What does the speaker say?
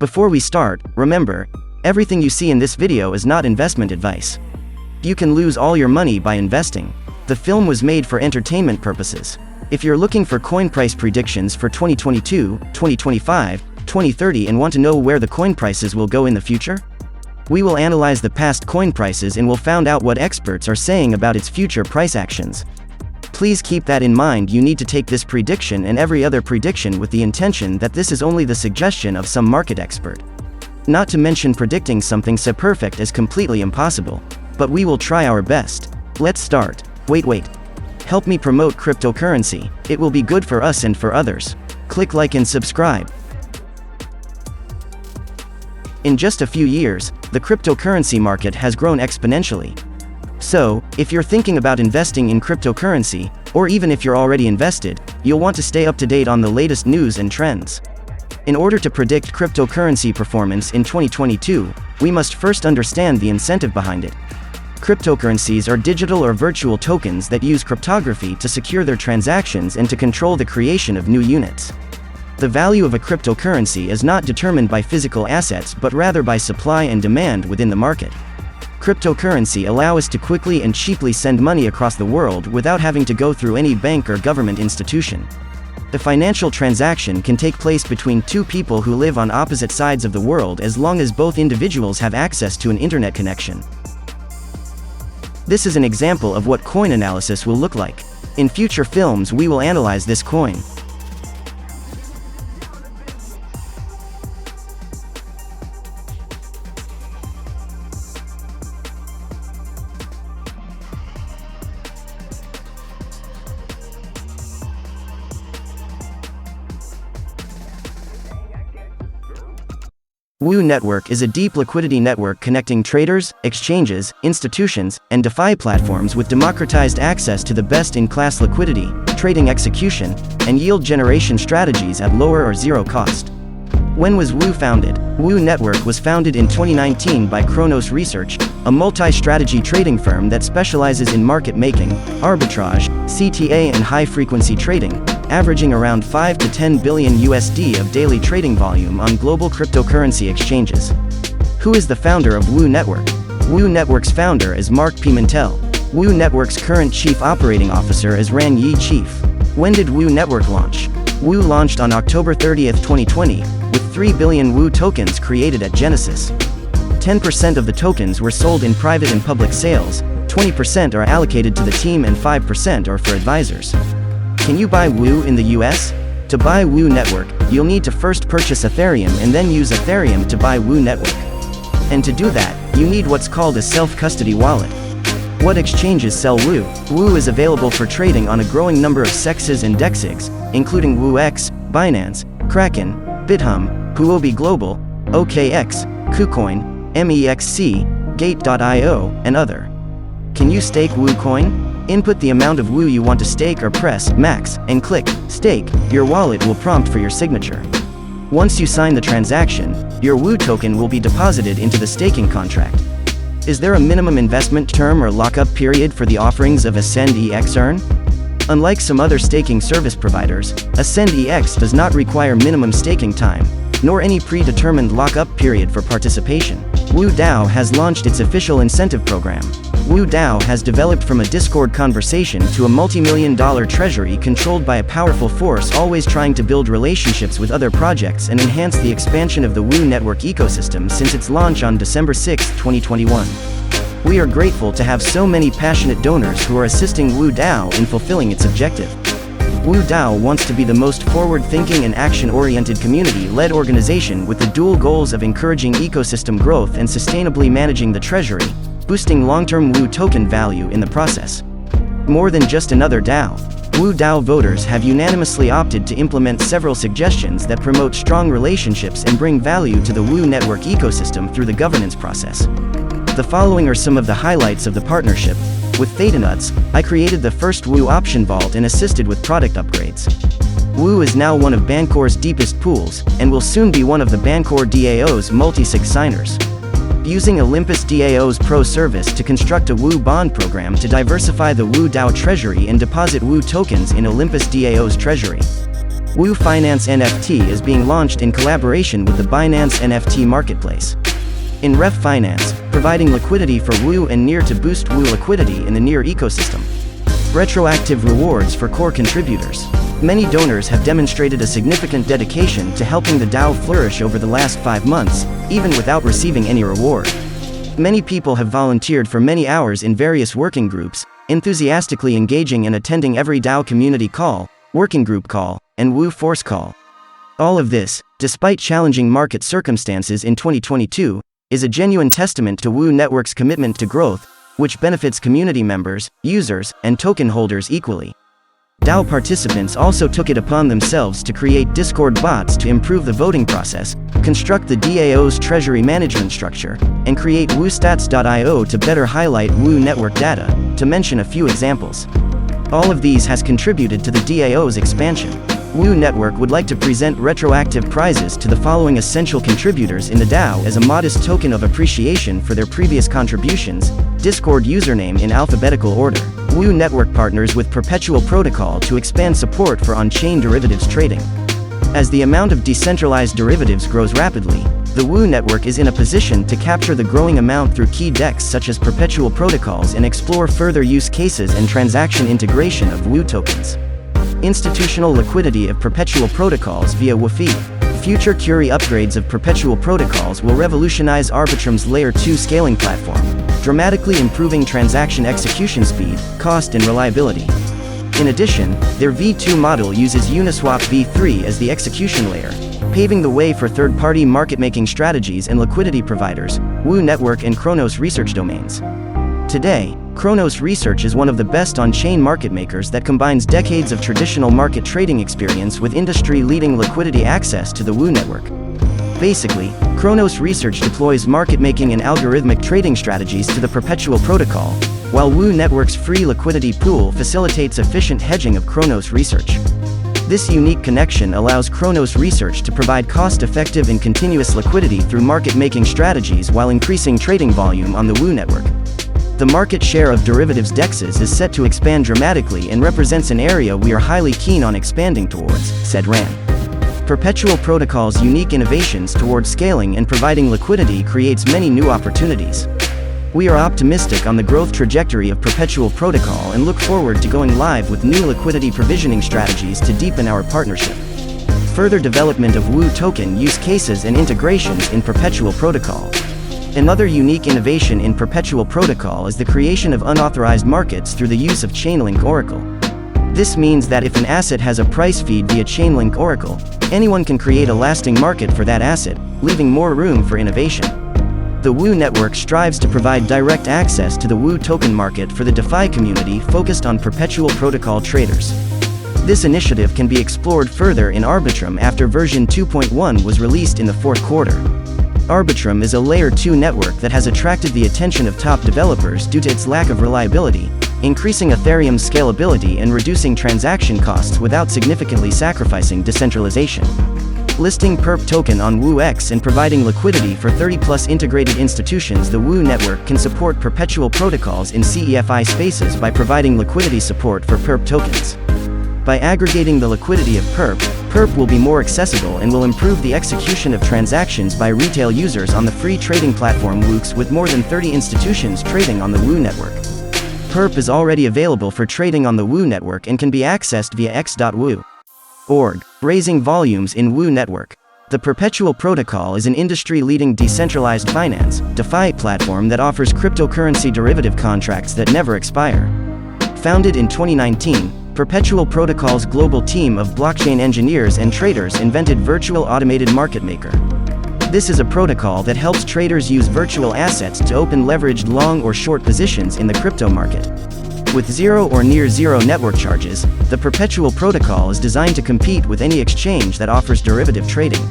Before we start, remember, everything you see in this video is not investment advice. You can lose all your money by investing. The film was made for entertainment purposes. If you're looking for coin price predictions for 2022, 2025, 2030 and want to know where the coin prices will go in the future, we will analyze the past coin prices and will find out what experts are saying about its future price actions. Please keep that in mind. You need to take this prediction and every other prediction with the intention that this is only the suggestion of some market expert. Not to mention predicting something so perfect is completely impossible. But we will try our best. Let's start. Wait. Help me promote cryptocurrency. It will be good for us and for others. Click like and subscribe. In just a few years, the cryptocurrency market has grown exponentially. So, if you're thinking about investing in cryptocurrency, or even if you're already invested, you'll want to stay up to date on the latest news and trends. In order to predict cryptocurrency performance in 2022, we must first understand the incentive behind it. Cryptocurrencies are digital or virtual tokens that use cryptography to secure their transactions and to control the creation of new units. The value of a cryptocurrency is not determined by physical assets but rather by supply and demand within the market. Cryptocurrency allows us to quickly and cheaply send money across the world without having to go through any bank or government institution. The financial transaction can take place between two people who live on opposite sides of the world as long as both individuals have access to an internet connection. This is an example of what coin analysis will look like. In future films we will analyze this coin. WOO Network is a deep liquidity network connecting traders, exchanges, institutions, and DeFi platforms with democratized access to the best-in-class liquidity, trading execution, and yield generation strategies at lower or zero cost. When was WOO founded? WOO Network was founded in 2019 by Kronos Research, a multi-strategy trading firm that specializes in market making, arbitrage, CTA and high-frequency trading, averaging around 5 to 10 billion USD of daily trading volume on global cryptocurrency exchanges. Who is the founder of WOO Network? WOO Network's founder is Mark Pimentel. WOO Network's current Chief Operating Officer is Ran Yi Chief. When did WOO Network launch? WOO launched on October 30, 2020, with 3 billion WOO tokens created at Genesis. 10% of the tokens were sold in private and public sales, 20% are allocated to the team and 5% are for advisors. Can you buy WOO in the US? To buy WOO Network, you'll need to first purchase Ethereum and then use Ethereum to buy WOO Network. And to do that, you need what's called a self-custody wallet. What exchanges sell WOO? WOO is available for trading on a growing number of CEXs and DEXs, including WOOX, Binance, Kraken, Bithumb, Huobi Global, OKX, KuCoin, MEXC, Gate.io, and other. Can you stake WOO coin? Input the amount of WOO you want to stake or press max and click stake. Your wallet will prompt for your signature. Once you sign the transaction, your WOO token will be deposited into the staking contract. Is there a minimum investment term or lockup period for the offerings of AscendEX Earn? Unlike some other staking service providers, AscendEX does not require minimum staking time, nor any predetermined lockup period for participation. WOO DAO has launched its official incentive program. WOO DAO has developed from a Discord conversation to a multi-million-dollar treasury controlled by a powerful force always trying to build relationships with other projects and enhance the expansion of the WOO Network ecosystem since its launch on December 6, 2021. We are grateful to have so many passionate donors who are assisting WOO DAO in fulfilling its objective. WOO DAO wants to be the most forward-thinking and action-oriented community-led organization with the dual goals of encouraging ecosystem growth and sustainably managing the treasury, boosting long-term WOO token value in the process. More than just another DAO, WOO DAO voters have unanimously opted to implement several suggestions that promote strong relationships and bring value to the WOO Network ecosystem through the governance process. The following are some of the highlights of the partnership. With ThetaNuts, I created the first WOO option vault and assisted with product upgrades. WOO is now one of Bancor's deepest pools, and will soon be one of the Bancor DAO's multi-sig signers. Using Olympus DAO's Pro service to construct a WOO bond program to diversify the WOO DAO treasury and deposit WOO tokens in Olympus DAO's treasury. Woo Finance NFT is being launched in collaboration with the Binance NFT marketplace. In Ref Finance, providing liquidity for Woo and Near to boost Woo liquidity in the Near ecosystem. Retroactive rewards for core contributors. Many donors have demonstrated a significant dedication to helping the DAO flourish over the last 5 months, even without receiving any reward. Many people have volunteered for many hours in various working groups, enthusiastically engaging and attending every DAO community call, working group call, and Woo Force call. All of this, despite challenging market circumstances in 2022, is a genuine testament to Woo Network's commitment to growth, which benefits community members, users, and token holders equally. DAO participants also took it upon themselves to create Discord bots to improve the voting process, construct the DAO's treasury management structure, and create WooStats.io to better highlight Woo Network data, to mention a few examples. All of these has contributed to the DAO's expansion. Woo Network would like to present retroactive prizes to the following essential contributors in the DAO as a modest token of appreciation for their previous contributions. Discord username in alphabetical order. Woo Network partners with Perpetual Protocol to expand support for on-chain derivatives trading. As the amount of decentralized derivatives grows rapidly, the Woo Network is in a position to capture the growing amount through key DEX such as Perpetual Protocols and explore further use cases and transaction integration of Woo tokens. Institutional liquidity of Perpetual Protocols via WooFi. Future Curie upgrades of Perpetual Protocols will revolutionize Arbitrum's Layer 2 scaling platform, dramatically improving transaction execution speed, cost and reliability. In addition, their V2 model uses Uniswap v3 as the execution layer, paving the way for third-party market-making strategies and liquidity providers, Woo Network and Chronos Research domains. Today, Chronos Research is one of the best on-chain market makers that combines decades of traditional market trading experience with industry-leading liquidity access to the Woo Network. Basically, Chronos Research deploys market-making and algorithmic trading strategies to the Perpetual Protocol, while Woo Network's free liquidity pool facilitates efficient hedging of Chronos Research. This unique connection allows Chronos Research to provide cost-effective and continuous liquidity through market-making strategies while increasing trading volume on the Woo Network. The market share of derivatives DEXs is set to expand dramatically and represents an area we are highly keen on expanding towards, said Ran. Perpetual Protocol's unique innovations towards scaling and providing liquidity creates many new opportunities. We are optimistic on the growth trajectory of Perpetual Protocol and look forward to going live with new liquidity provisioning strategies to deepen our partnership. Further development of Woo token use cases and integrations in Perpetual Protocol. Another unique innovation in Perpetual Protocol is the creation of unauthorized markets through the use of Chainlink Oracle. This means that if an asset has a price feed via Chainlink Oracle, anyone can create a lasting market for that asset, leaving more room for innovation. The Woo Network strives to provide direct access to the Woo token market for the DeFi community focused on Perpetual Protocol traders. This initiative can be explored further in Arbitrum after version 2.1 was released in the 4th quarter. Arbitrum is a Layer 2 network that has attracted the attention of top developers due to its lack of reliability, increasing Ethereum's scalability and reducing transaction costs without significantly sacrificing decentralization. Listing Perp token on WooX and providing liquidity for 30+ integrated institutions. The Woo Network can support Perpetual Protocols in CeFi spaces by providing liquidity support for Perp tokens. By aggregating the liquidity of Perp will be more accessible and will improve the execution of transactions by retail users on the free trading platform WooX with more than 30 institutions trading on the Woo Network. Perp is already available for trading on the Woo Network and can be accessed via x.woo.org. Raising volumes in Woo Network. The Perpetual Protocol is an industry-leading decentralized finance, DeFi platform that offers cryptocurrency derivative contracts that never expire. Founded in 2019, Perpetual Protocol's global team of blockchain engineers and traders invented Virtual Automated Market Maker. This is a protocol that helps traders use virtual assets to open leveraged long or short positions in the crypto market. With zero or near zero network charges, the Perpetual Protocol is designed to compete with any exchange that offers derivative trading.